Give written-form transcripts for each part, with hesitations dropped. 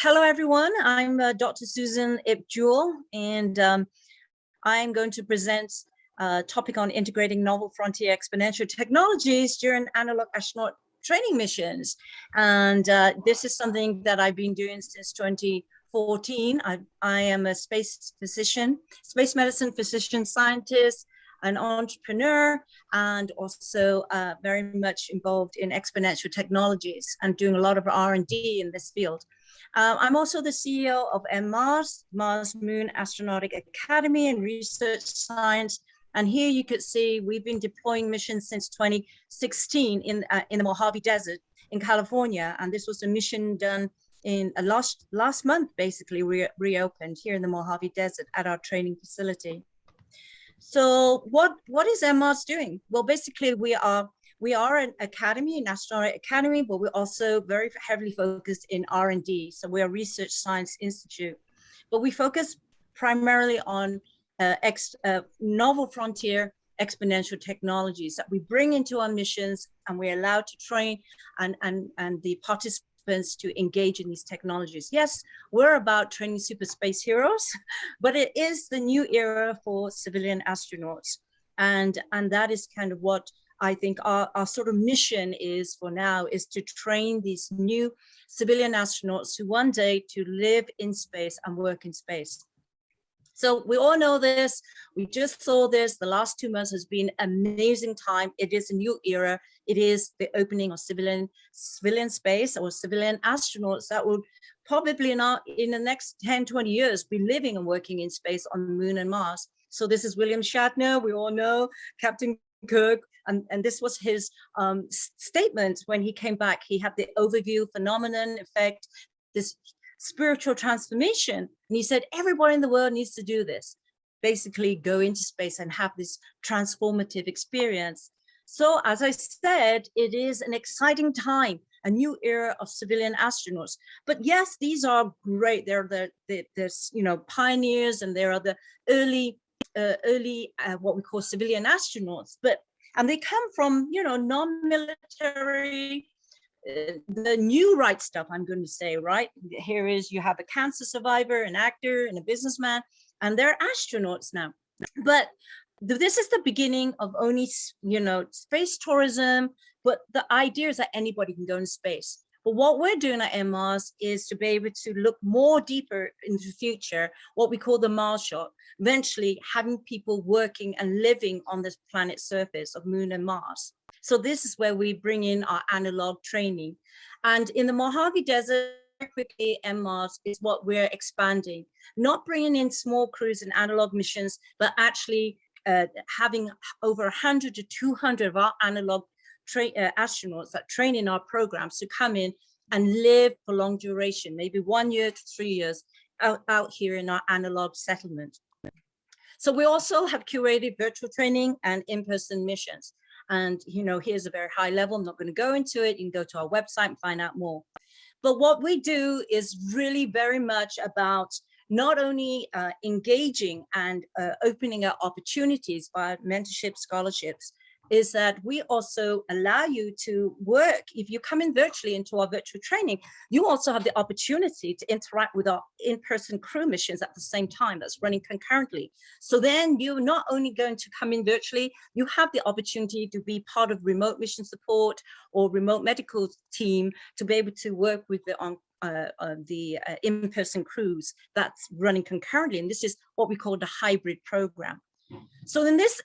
Hello, everyone. I'm Dr. Susan Jewell, and I'm going to present a topic on integrating novel frontier exponential technologies during analog astronaut training missions. And this is something that I've been doing since 2014. I am a space medicine physician scientist, an entrepreneur, and also very much involved in exponential technologies and doing a lot of R&D in this field. I'm also the CEO of MARS, Mars Moon Astronautic Academy and Research Science. And here you could see we've been deploying missions since 2016 in the Mojave Desert in California. And this was a mission done in last month, basically reopened here in the Mojave Desert at our training facility. So what is MARS doing? Well, basically we are an academy, an astronaut academy, but we're also very heavily focused in R&D. So we're a research science institute, but we focus primarily on novel frontier exponential technologies that we bring into our missions, and we're allowed to train and the participants to engage in these technologies. Yes, we're about training super space heroes, but it is the new era for civilian astronauts. And that is kind of what I think our sort of mission is for now, is to train these new civilian astronauts who one day to live in space and work in space. So we all know this. We just saw this. The last 2 months has been an amazing time. It is a new era. It is the opening of civilian space, or civilian astronauts that will probably not in the next 10, 20 years be living and working in space on the Moon and Mars. So this is William Shatner. We all know Captain Kirk. And this was his statement when he came back. He had the overview phenomenon effect, this spiritual transformation. And he said, everybody in the world needs to do this, basically go into space and have this transformative experience. So as I said, it is an exciting time, a new era of civilian astronauts. But yes, these are great. They're the pioneers, and there are the early what we call civilian astronauts. And they come from, non-military, the new right stuff, I'm going to say, right? Here is, you have a cancer survivor, an actor, and a businessman, and they're astronauts now. But this is the beginning of only, space tourism, but the idea is that anybody can go in space. But what we're doing at MARS is to be able to look more deeper into the future, what we call the Mars shot, eventually having people working and living on this planet's surface of Moon and Mars. So this is where we bring in our analog training. And in the Mojave Desert, quickly, MARS is what we're expanding, not bringing in small crews and analog missions, but actually having over 100 to 200 of our analog astronauts that train in our programs to come in and live for long duration, maybe 1 year to 3 years out here in our analog settlement. So we also have curated virtual training and in-person missions. And, here's a very high level. I'm not going to go into it. You can go to our website and find out more. But what we do is really very much about not only engaging and opening up opportunities via mentorship, scholarships, is that we also allow you to work. If you come in virtually into our virtual training, you also have the opportunity to interact with our in-person crew missions at the same time that's running concurrently. So then you're not only going to come in virtually, you have the opportunity to be part of remote mission support or remote medical team to be able to work with the in-person crews that's running concurrently. And this is what we call the hybrid program. So in this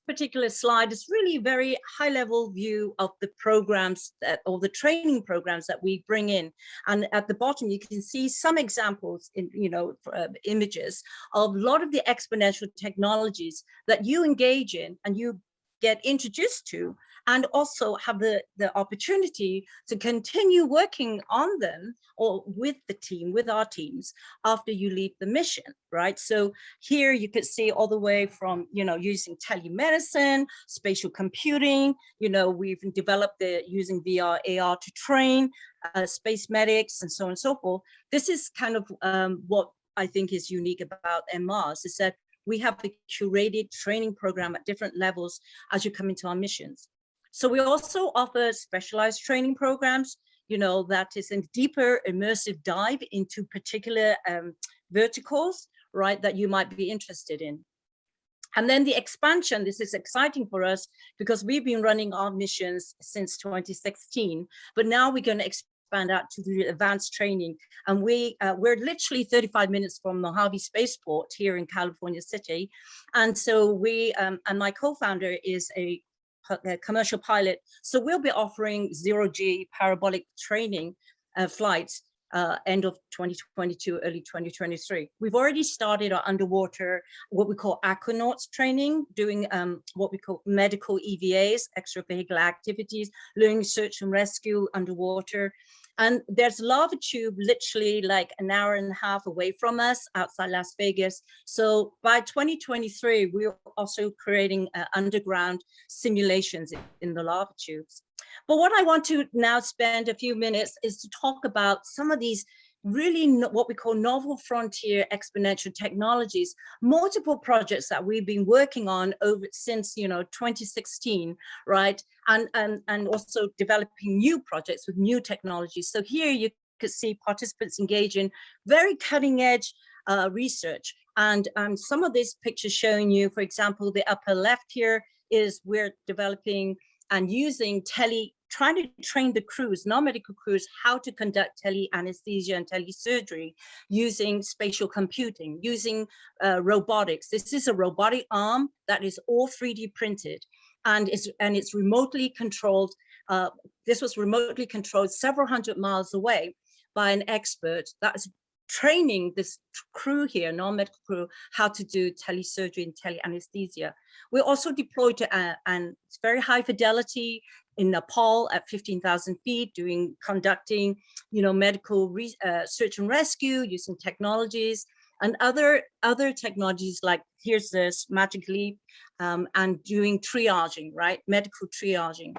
particular slide, it's really a very high level view of the programs or the training programs that we bring in. And at the bottom, you can see some examples in, images of a lot of the exponential technologies that you engage in and you get introduced to, and also have the opportunity to continue working on them or with the team, with our teams, after you leave the mission, right? So here you could see all the way from, using telemedicine, spatial computing, we've developed using VR, AR to train, space medics, and so on and so forth. This is kind of what I think is unique about MARS, is that we have a curated training program at different levels as you come into our missions. So we also offer specialized training programs. that is a deeper immersive dive into particular verticals, right, that you might be interested in. And then the expansion, this is exciting for us because we've been running our missions since 2016, but now we're going to expand out to the advanced training. And we're literally 35 minutes from Mojave Spaceport here in California City. And so and my co-founder is a commercial pilot. So we'll be offering zero-G parabolic training flights end of 2022, early 2023. We've already started our underwater, what we call aquanauts training, doing what we call medical EVAs, extravehicular activities, learning search and rescue underwater. And there's lava tube literally like an hour and a half away from us outside Las Vegas. So by 2023, we're also creating underground simulations in the lava tubes. But what I want to now spend a few minutes is to talk about some of these really what we call novel frontier exponential technologies, multiple projects that we've been working on since 2016, right? And also developing new projects with new technologies. So here you could see participants engage in very cutting edge research. And some of these pictures showing you, for example, the upper left here is we're developing and using trying to train the crews, non-medical crews, how to conduct tele-anesthesia and telesurgery using spatial computing, using robotics. This is a robotic arm that is all 3D printed, and it's remotely controlled. This was remotely controlled several hundred miles away by an expert that is training this crew here, non-medical crew, how to do telesurgery and teleanesthesia. We're also deployed to and it's very high fidelity in Nepal at 15,000 feet, conducting, medical search and rescue using technologies and other technologies like here's this Magic Leap and doing triaging, right? Medical triaging.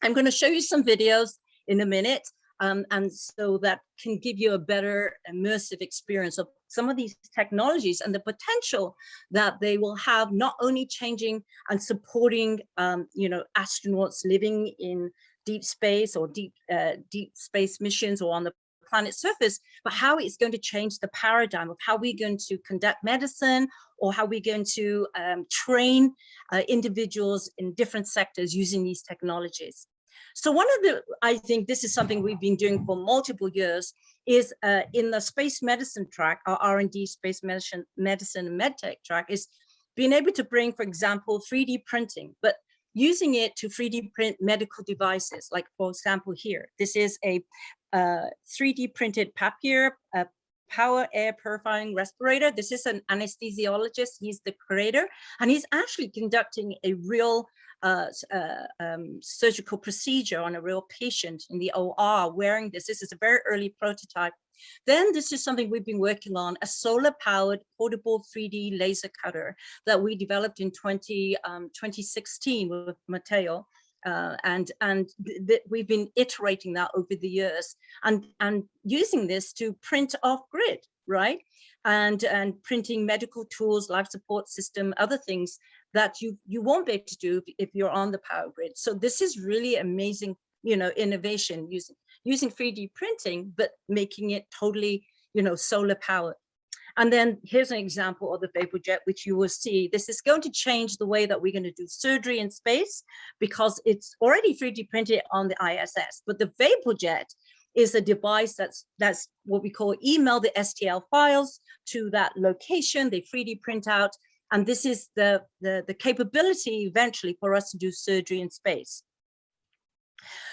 I'm going to show you some videos in a minute. And so that can give you a better immersive experience of some of these technologies and the potential that they will have, not only changing and supporting, astronauts living in deep space or deep space missions or on the planet's surface, but how it's going to change the paradigm of how we're going to conduct medicine or how we're going to train individuals in different sectors using these technologies. So I think this is something we've been doing for multiple years, is in the space medicine track, our R&D space medicine and medtech track, is being able to bring, for example, 3D printing, but using it to 3D print medical devices. Like, for example, here, this is a 3D printed Papier power air purifying respirator. This is an anesthesiologist. He's the creator, and he's actually conducting a real surgical procedure on a real patient in the OR wearing this. This is a very early prototype. Then this is something we've been working on, a solar-powered portable 3D laser cutter that we developed in 2016 with Matteo. We've been iterating that over the years and using this to print off grid, right? And printing medical tools, life support system, other things that you won't be able to do if you're on the power grid. So this is really amazing, innovation using 3D printing, but making it totally, solar powered. And then here's an example of the vapor jet, which you will see. This is going to change the way that we're going to do surgery in space because it's already 3D printed on the ISS. But the vapor jet is a device that's what we call email the STL files to that location. They 3D print out. And this is the capability eventually for us to do surgery in space.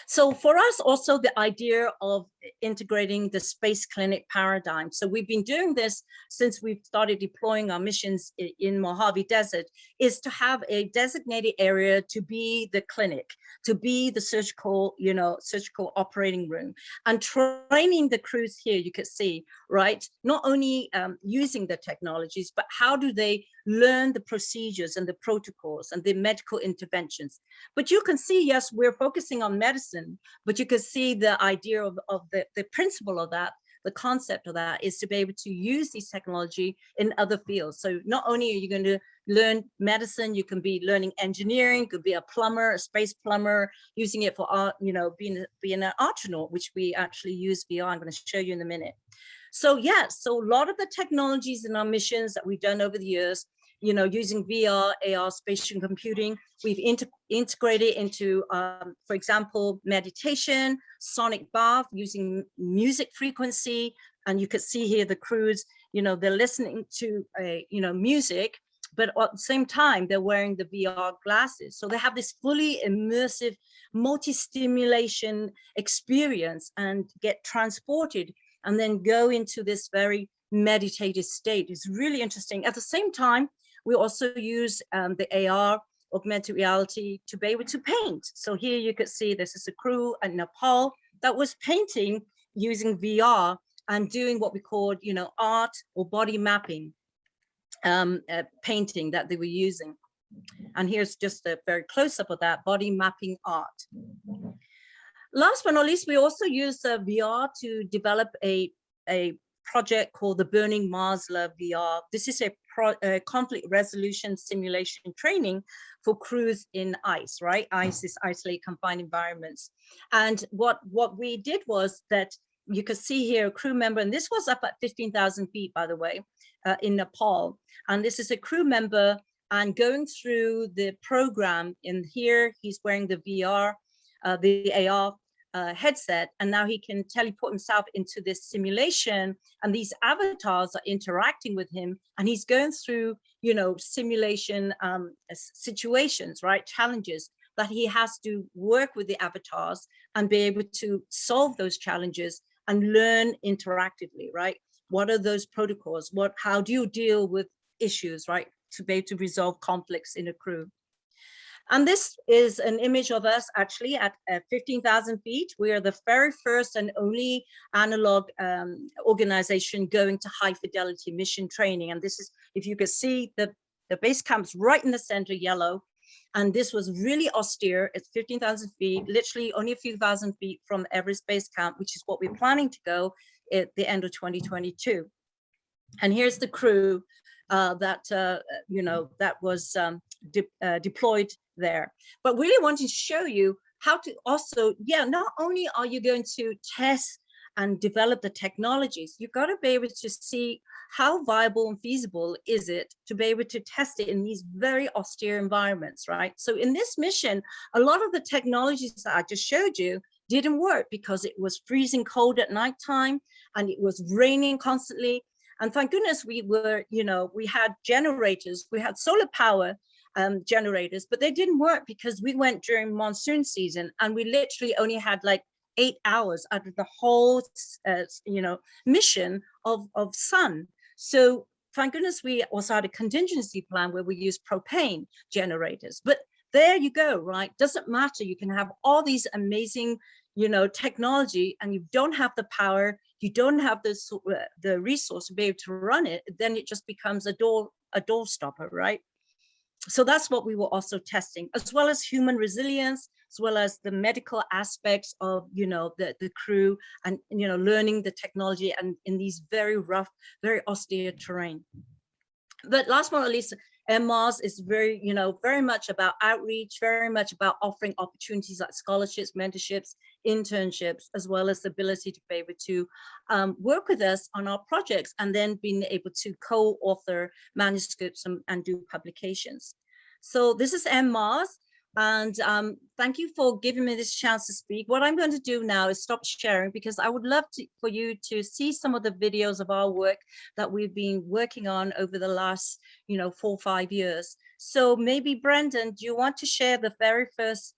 So for us also the idea of integrating the space clinic paradigm. So we've been doing this since we've started deploying our missions in Mojave Desert, is to have a designated area to be the clinic, to be the surgical, surgical operating room, and training the crews here, you could see, right? Not only using the technologies, but how do they learn the procedures and the protocols and the medical interventions. But you can see, yes, we're focusing on medicine, but you can see the idea of the principle of that, the concept of that is to be able to use these technology in other fields. So not only are you going to learn medicine, you can be learning engineering, could be a plumber, a space plumber, using it for art, you know, being an astronaut, which we actually use VR. I'm going to show you in a minute. So yeah, so a lot of the technologies in our missions that we've done over the years, you know, using VR, AR, spatial computing, we've integrated into, for example, meditation, sonic bath, using music frequency. And you could see here the crews, you know, they're listening to, you know, music, but at the same time, they're wearing the VR glasses. So they have this fully immersive, multi-stimulation experience and get transported and then go into this very meditative state. It's really interesting. At the same time, we also use the AR, augmented reality, to be able to paint. So here you could see this is a crew in Nepal that was painting using VR and doing what we called, you know, art or body mapping painting that they were using. And here's just a very close up of that body mapping art. Last but not least, we also use VR to develop a project called the Burning Mars Love VR. This is a conflict resolution simulation training for crews in ice, right? Ice is isolated confined environments. And what we did was that you could see here a crew member, and this was up at 15,000 feet, by the way, in Nepal. And this is a crew member and going through the program. In here, he's wearing the VR, the AR headset, and now he can teleport himself into this simulation, and these avatars are interacting with him, and he's going through, you know, simulation situations, right, challenges that he has to work with the avatars and be able to solve those challenges and learn interactively, right? What are those protocols? How do you deal with issues, right, to be able to resolve conflicts in a crew? And this is an image of us actually at 15,000 feet. We are the very first and only analog organization going to high fidelity mission training. And this is, if you could see, the base camp's right in the center, yellow. And this was really austere. It's 15,000 feet, literally only a few thousand feet from Everest Base Camp, which is what we're planning to go at the end of 2022. And here's the crew that, you know, that was deployed there. But really wanting to show you how to also, yeah, not only are you going to test and develop the technologies, you've got to be able to see how viable and feasible is it to be able to test it in these very austere environments, right? So in this mission, a lot of the technologies that I just showed you didn't work because it was freezing cold at nighttime and it was raining constantly. And thank goodness we were, you know, we had generators, we had solar power generators, but they didn't work because we went during monsoon season and we literally only had like 8 hours out of the whole, you know, mission of sun. So thank goodness we also had a contingency plan where we used propane generators. But there you go, right? Doesn't matter. You can have all these amazing, you know, technology, and you don't have the power, you don't have the resource to be able to run it, then it just becomes a door stopper, right? So that's what we were also testing, as well as human resilience, as well as the medical aspects of, you know, the crew, and, you know, learning the technology and in these very rough, very austere terrain. But last but not least, Mars is very, you know, very much about outreach, very much about offering opportunities like scholarships, mentorships, internships, as well as the ability to be able to work with us on our projects, and then being able to co-author manuscripts and do publications. So this is Mars. And thank you for giving me this chance to speak. What I'm going to do now is stop sharing, because I would love for you to see some of the videos of our work that we've been working on over the last, you know, 4 or 5 years. So maybe Brendan, do you want to share the very first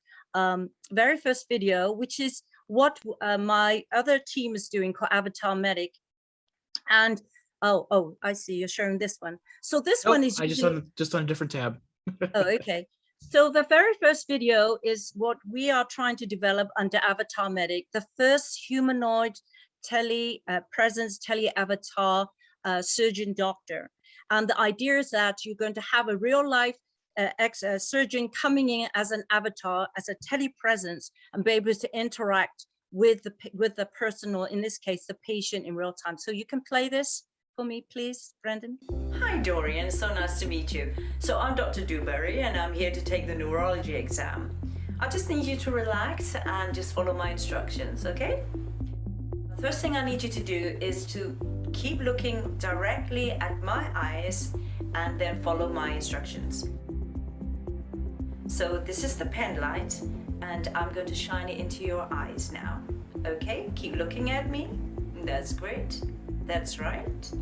video, which is what my other team is doing, called Avatar Medic. And oh, I see you're showing this one. So this one is usually... just on a different tab. Oh, okay. So the very first video is what we are trying to develop under Avatar Medic, the first humanoid tele-presence, tele-avatar surgeon doctor. And the idea is that you're going to have a real life surgeon coming in as an avatar, as a tele-presence, and be able to interact with the person, or in this case, the patient, in real time. So you can play this. for me, please, Brendan? Hi, Dorian. So nice to meet you. So I'm Dr. Dewberry, and I'm here to take the neurology exam. I just need you to relax and just follow my instructions, okay? The first thing I need you to do is to keep looking directly at my eyes and then follow my instructions. So this is the pen light, and I'm going to shine it into your eyes now. Okay, keep looking at me. That's great. That's right.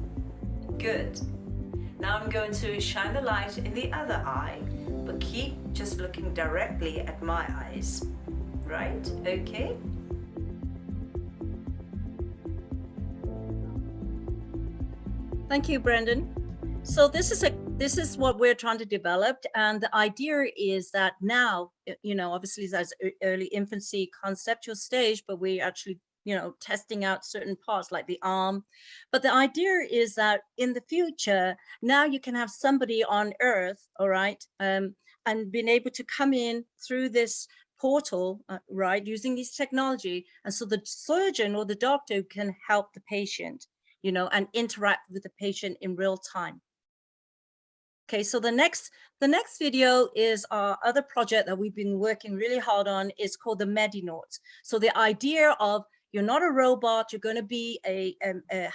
Good. Now I'm going to shine the light in the other eye, but keep just looking directly at my eyes. Right? Okay. Thank you, Brendan. So this is what we're trying to develop, and the idea is that now, obviously that's early infancy conceptual stage, but we actually testing out certain parts like the arm. But the idea is that in the future, now you can have somebody on Earth, all right, and being able to come in through this portal, right, using this technology, and so the surgeon or the doctor can help the patient, and interact with the patient in real time. Okay, so the next video is our other project that we've been working really hard on. Is called the medinot. So the idea of you're not a robot, you're going to be a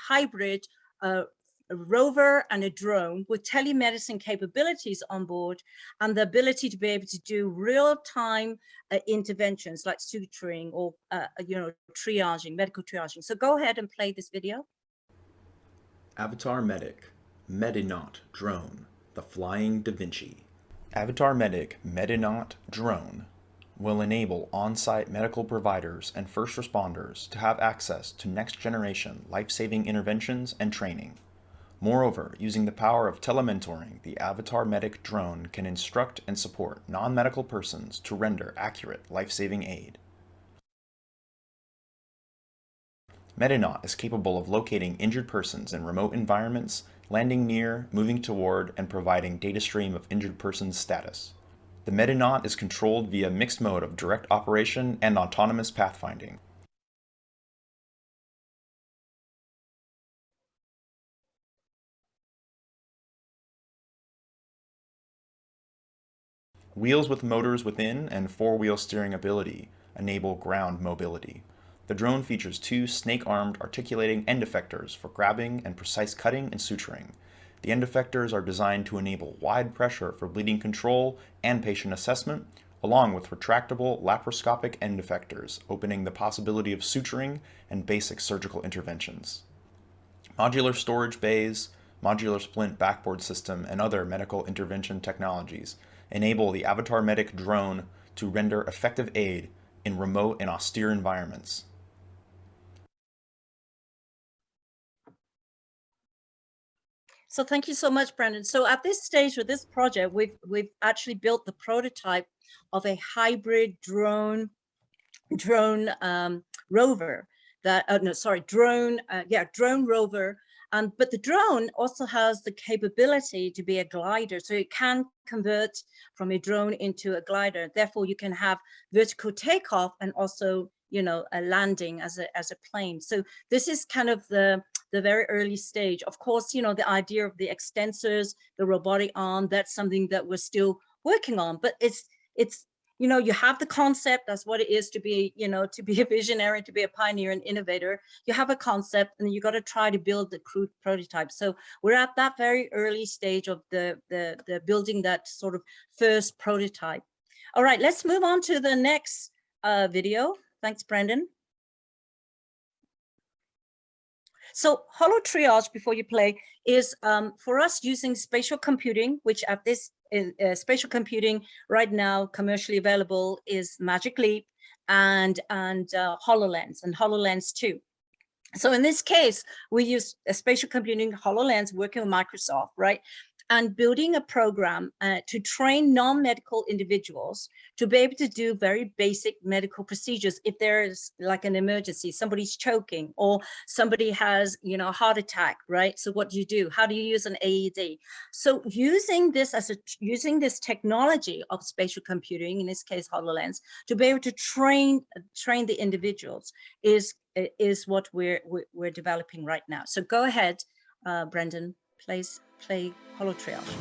hybrid a rover and a drone with telemedicine capabilities on board, and the ability to be able to do real-time interventions like suturing or triaging, medical triaging. So go ahead and play this video. Avatar Medic, Medinot Drone, the Flying Da Vinci. Avatar Medic Medinot Drone will enable on-site medical providers and first responders to have access to next-generation life-saving interventions and training. Moreover, using the power of telementoring, the Avatar Medic drone can instruct and support non-medical persons to render accurate life-saving aid. Medinot is capable of locating injured persons in remote environments, landing near, moving toward, and providing data stream of injured person's status. The Medinot is controlled via mixed mode of direct operation and autonomous pathfinding. Wheels with motors within and four-wheel steering ability enable ground mobility. The drone features two snake-armed articulating end effectors for grabbing and precise cutting and suturing. The end effectors are designed to enable wide pressure for bleeding control and patient assessment, along with retractable laparoscopic end effectors, opening the possibility of suturing and basic surgical interventions. Modular storage bays, modular splint backboard system, and other medical intervention technologies enable the Avatar Medic drone to render effective aid in remote and austere environments. So thank you so much, Brandon. So at this stage with this project, we've actually built the prototype of a hybrid drone rover drone rover. But the drone also has the capability to be a glider, so it can convert from a drone into a glider. Therefore, you can have vertical takeoff and also, a landing as a plane. So this is kind of the very early stage. Of course, the idea of the extensors, the robotic arm, that's something that we're still working on. But it's you have the concept. That's what it is to be, to be a visionary, to be a pioneer and innovator. You have a concept, and you got to try to build the crude prototype. So we're at that very early stage of the building that sort of first prototype. All right, let's move on to the next video. Thanks, Brendan. So Holo triage, before you play, is for us using spatial computing, which at this spatial computing right now commercially available is Magic Leap and HoloLens and HoloLens 2. So in this case, we use a spatial computing HoloLens working with Microsoft, right? And building a program to train non-medical individuals to be able to do very basic medical procedures. If there's like an emergency, somebody's choking or somebody has, a heart attack, right? So what do you do? How do you use an AED? So using this technology of spatial computing, in this case HoloLens, to be able to train the individuals is what we're developing right now. So go ahead, Brendan, please play Holo triage.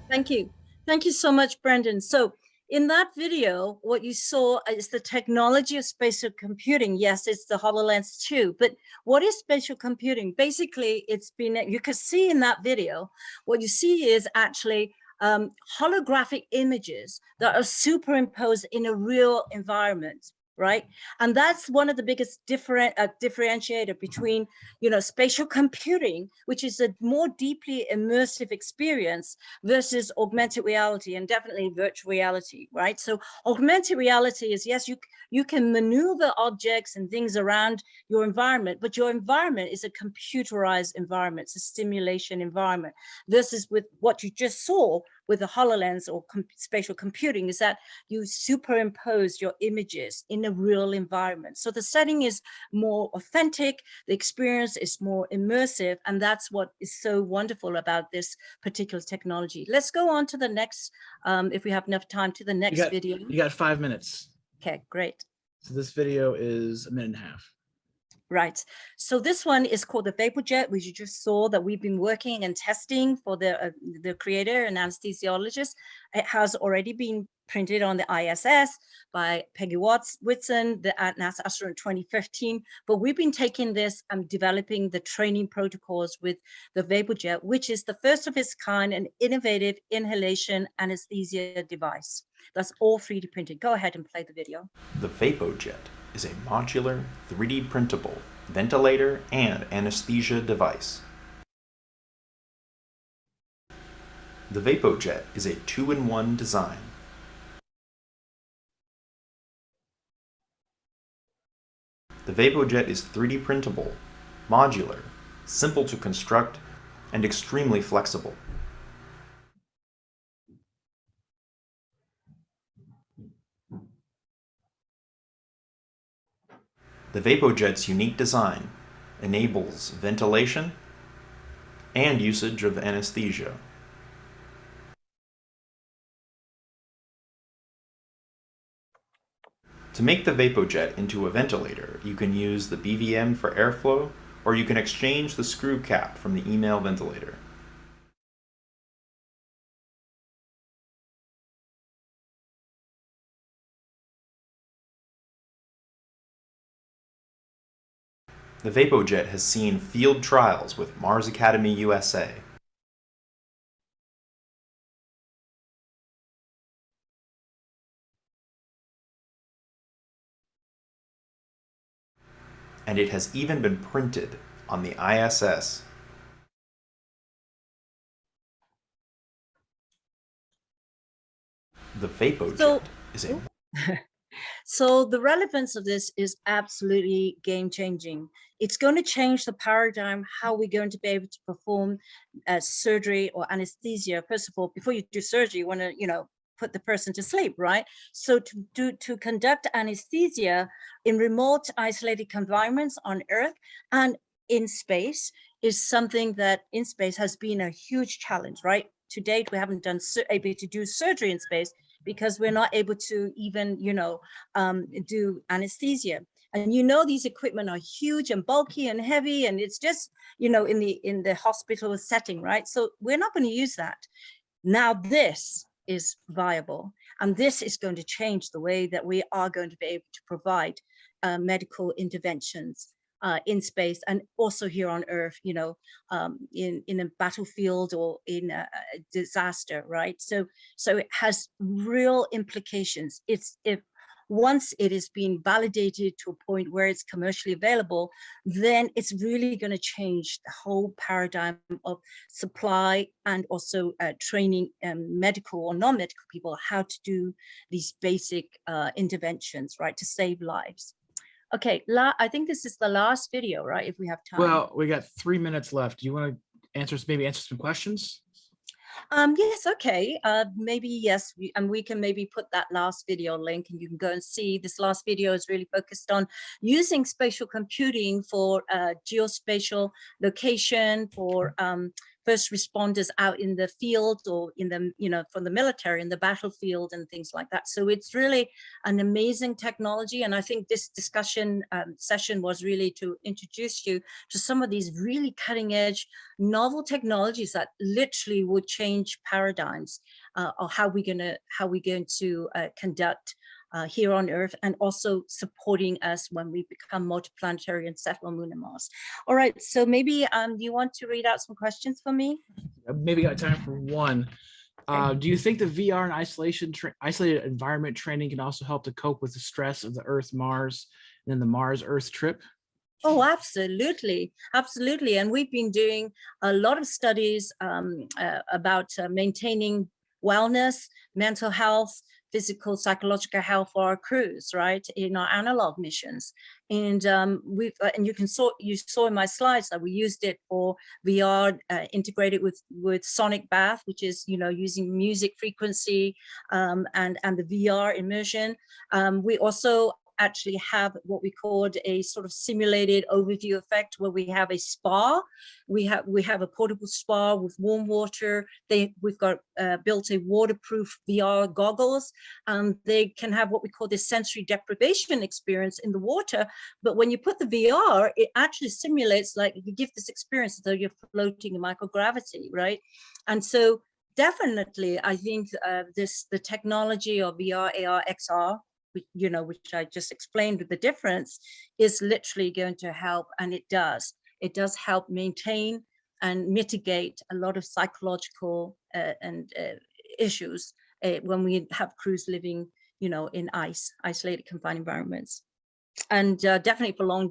Thank you. Thank you so much, Brendan. So in that video, what you saw is the technology of spatial computing. Yes, it's the HoloLens 2, but what is spatial computing? Basically, you can see in that video, what you see is actually holographic images that are superimposed in a real environment, right? And that's one of the biggest differentiator between, spatial computing, which is a more deeply immersive experience, versus augmented reality and definitely virtual reality, right? So augmented reality is, yes, you can maneuver objects and things around your environment, but your environment is a computerized environment, it's a simulation environment. Versus with what you just saw with the HoloLens or spatial computing is that you superimpose your images in a real environment. So the setting is more authentic, the experience is more immersive, and that's what is so wonderful about this particular technology. Let's go on to the next, if we have enough time, to the next video. You got 5 minutes. Okay, great. So this video is a minute and a half. Right. So this one is called the Vapor Jet, which you just saw that we've been working and testing for the creator and anesthesiologist. It has already been printed on the ISS by Peggy Whitson, the NASA astronaut 2015. But we've been taking this and developing the training protocols with the Vapor Jet, which is the first of its kind, an innovative inhalation anesthesia device. That's all 3D printed. Go ahead and play the video. The Vapor Jet is a modular, 3D printable ventilator and anesthesia device. The Vapor Jet is a 2-in-1 design. The Vapor Jet is 3D printable, modular, simple to construct, and extremely flexible. The Vapor Jet's unique design enables ventilation and usage of anesthesia. To make the VapoJet into a ventilator, you can use the BVM for airflow, or you can exchange the screw cap from the email ventilator. The VapoJet has seen field trials with Mars Academy USA. And it has even been printed on the ISS. The VapoJet is a So the relevance of this is absolutely game changing. It's going to change the paradigm, how we're going to be able to perform surgery or anesthesia. First of all, before you do surgery, you want to, put the person to sleep, right? So to conduct anesthesia in remote isolated environments on Earth and in space is something that in space has been a huge challenge, right? To date, we haven't able to do surgery in space because we're not able to even, do anesthesia. And these equipment are huge and bulky and heavy, and it's just, in the hospital setting, right? So we're not going to use that. Now this is viable, and this is going to change the way that we are going to be able to provide medical interventions in space and also here on Earth, in a battlefield or in a disaster, right? So it has real implications. If once it is being validated to a point where it's commercially available, then it's really going to change the whole paradigm of supply and also training medical or non-medical people how to do these basic interventions, right, to save lives. Okay, I think this is the last video, right? If we have time. Well, we got 3 minutes left. Do you want to answer some questions? Yes, okay. Maybe yes, we can maybe put that last video link, and you can go and see. This last video is really focused on using spatial computing for geospatial location for first responders out in the field or in the, from the military in the battlefield and things like that. So it's really an amazing technology. And I think this discussion session was really to introduce you to some of these really cutting edge novel technologies that literally would change paradigms of how we're going to conduct here on Earth, and also supporting us when we become multiplanetary and settle on Moon and Mars. All right, so maybe you want to read out some questions for me? Maybe got time for one. Okay. Do you think the VR and isolated environment training can also help to cope with the stress of the Earth, Mars, and then the Mars Earth trip? Oh, absolutely. Absolutely. And we've been doing a lot of studies about maintaining wellness, mental health, physical, psychological health for our crews, right, in our analog missions. And you saw in my slides that we used it for VR integrated with sonic bath, which is, using music frequency and the VR immersion. We also actually have what we called a sort of simulated overview effect, where we have a spa. We have a portable spa with warm water. We've got built a waterproof VR goggles. They can have what we call the sensory deprivation experience in the water. But when you put the VR, it actually simulates, like, you give this experience as though you're floating in microgravity, right? And so definitely, I think the technology of VR, AR, XR, which I just explained with the difference, is literally going to help, and it does help maintain and mitigate a lot of psychological and issues when we have crews living, in isolated confined environments, and definitely for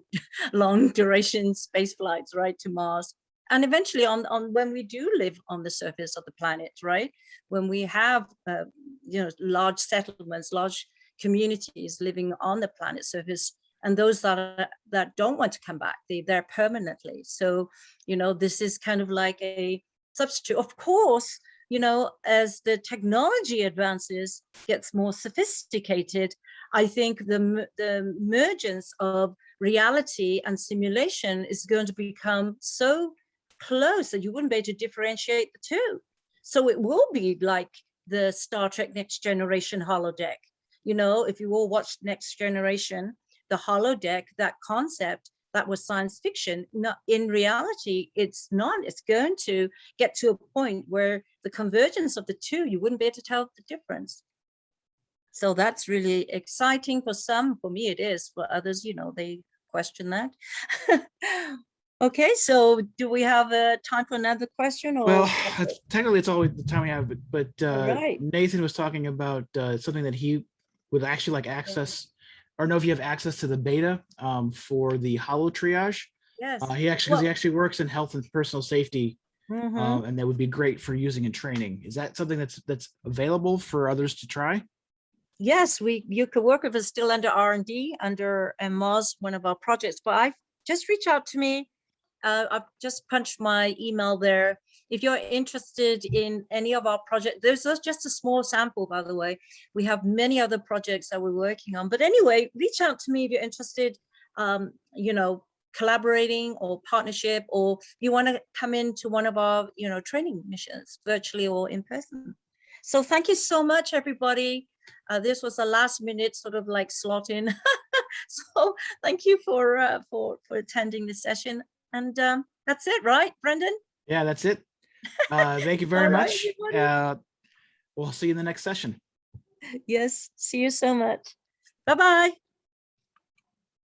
long duration space flights, right, to Mars, and eventually on when we do live on the surface of the planet, right, when we have large settlements, large communities living on the planet's surface, and those that don't want to come back, they're there permanently. So, this is kind of like a substitute. Of course, as the technology advances, gets more sophisticated, I think the emergence of reality and simulation is going to become so close that you wouldn't be able to differentiate the two. So it will be like the Star Trek Next Generation holodeck. you know, if you all watch Next Generation, the holodeck, that concept, that was science fiction. Not in reality, it's not. It's going to get to a point where the convergence of the two, you wouldn't be able to tell the difference. So that's really exciting for some. For me, it is. For others, you know, they question that. Okay, so do we have time for another question? Or Well, technically it's always the time we have, but right. Nathan was talking about something that he would actually like access, or know if you have access to the beta for the Holo triage. Yes. He actually works in health and personal safety, Mhm. and that would be great for using in training. Is that something that's available for others to try? Yes, you could work with us still under R&D, under Moz, one of our projects, but I've just reach out to me. I've just punched my email there. If you're interested in any of our projects, there's just a small sample, by the way. We have many other projects that we're working on. But anyway, reach out to me if you're interested, you know, collaborating or partnership, or you want to come into one of our, you know, training missions, virtually or in person. So thank you so much, everybody. This was a last minute sort of like slot in. So thank you for attending this session. And that's it, right, Brendan? Yeah, that's it. Thank you very All right, much. everybody. We'll see you in the next session. Yes, see you so much. Bye-bye.